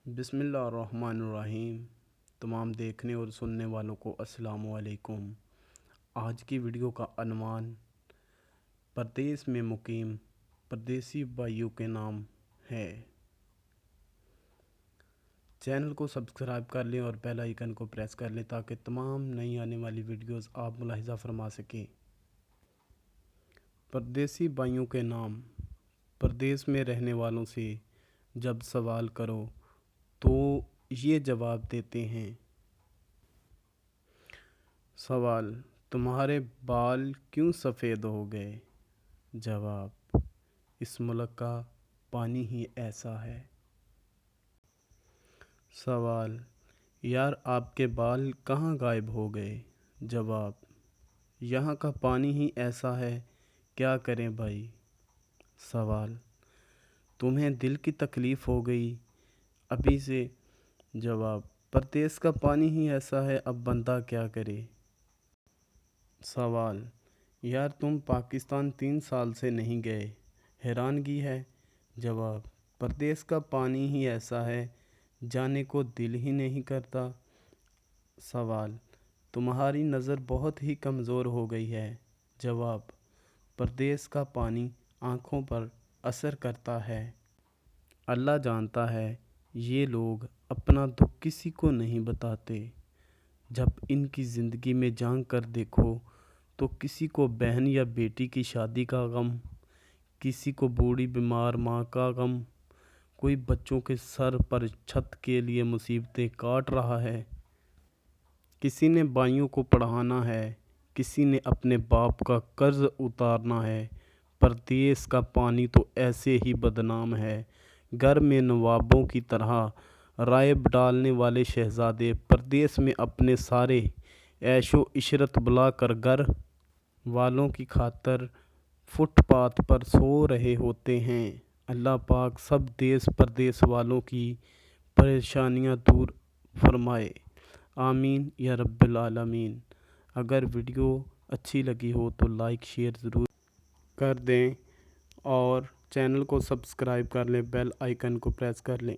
बिस्मिल्लाहिर्रहमानिर्रहीम। तमाम देखने और सुनने वालों को अस्सलाम वालेकुम। आज की वीडियो का अन्वान परदेश में मुकीम परदेसी भाइयों के नाम है। चैनल को सब्सक्राइब कर लें और बेल आइकन को प्रेस कर लें ताकि तमाम नई आने वाली वीडियोस आप मुलाहिज़ा फरमा सकें। परदेसी भाइयों के नाम। परदेश में रहने वालों से जब सवाल करो तो ये जवाब देते हैं। सवाल: तुम्हारे बाल क्यों सफ़ेद हो गए? जवाब: इस मुल्क का पानी ही ऐसा है। सवाल: यार आपके बाल कहाँ गायब हो गए? जवाब: यहाँ का पानी ही ऐसा है, क्या करें भाई। सवाल: तुम्हें दिल की तकलीफ़ हो गई अभी से? जवाब: परदेश का पानी ही ऐसा है, अब बंदा क्या करे। सवाल: यार तुम पाकिस्तान 3 साल से नहीं गए, हैरानगी है। जवाब: परदेश का पानी ही ऐसा है, जाने को दिल ही नहीं करता। सवाल: तुम्हारी नज़र बहुत ही कमज़ोर हो गई है। जवाब: परदेश का पानी आँखों पर असर करता है। अल्लाह जानता है ये लोग अपना दुख किसी को नहीं बताते। जब इनकी ज़िंदगी में झांक कर देखो तो किसी को बहन या बेटी की शादी का गम, किसी को बूढ़ी बीमार माँ का गम, कोई बच्चों के सर पर छत के लिए मुसीबतें काट रहा है। किसी ने भाइयों को पढ़ाना है, किसी ने अपने बाप का कर्ज उतारना है। परदेश का पानी तो ऐसे ही बदनाम है। घर में नवाबों की तरह राय डालने वाले शहजादे परदेश में अपने सारे ऐशो इशरत बुला कर घर वालों की खातर फुटपाथ पर सो रहे होते हैं। अल्लाह पाक सब देश परदेश वालों की परेशानियां दूर फरमाए। आमीन या रब्बिल आलमीन। अगर वीडियो अच्छी लगी हो तो लाइक शेयर ज़रूर कर दें और चैनल को सब्सक्राइब कर लें, बेल आइकन को प्रेस कर लें।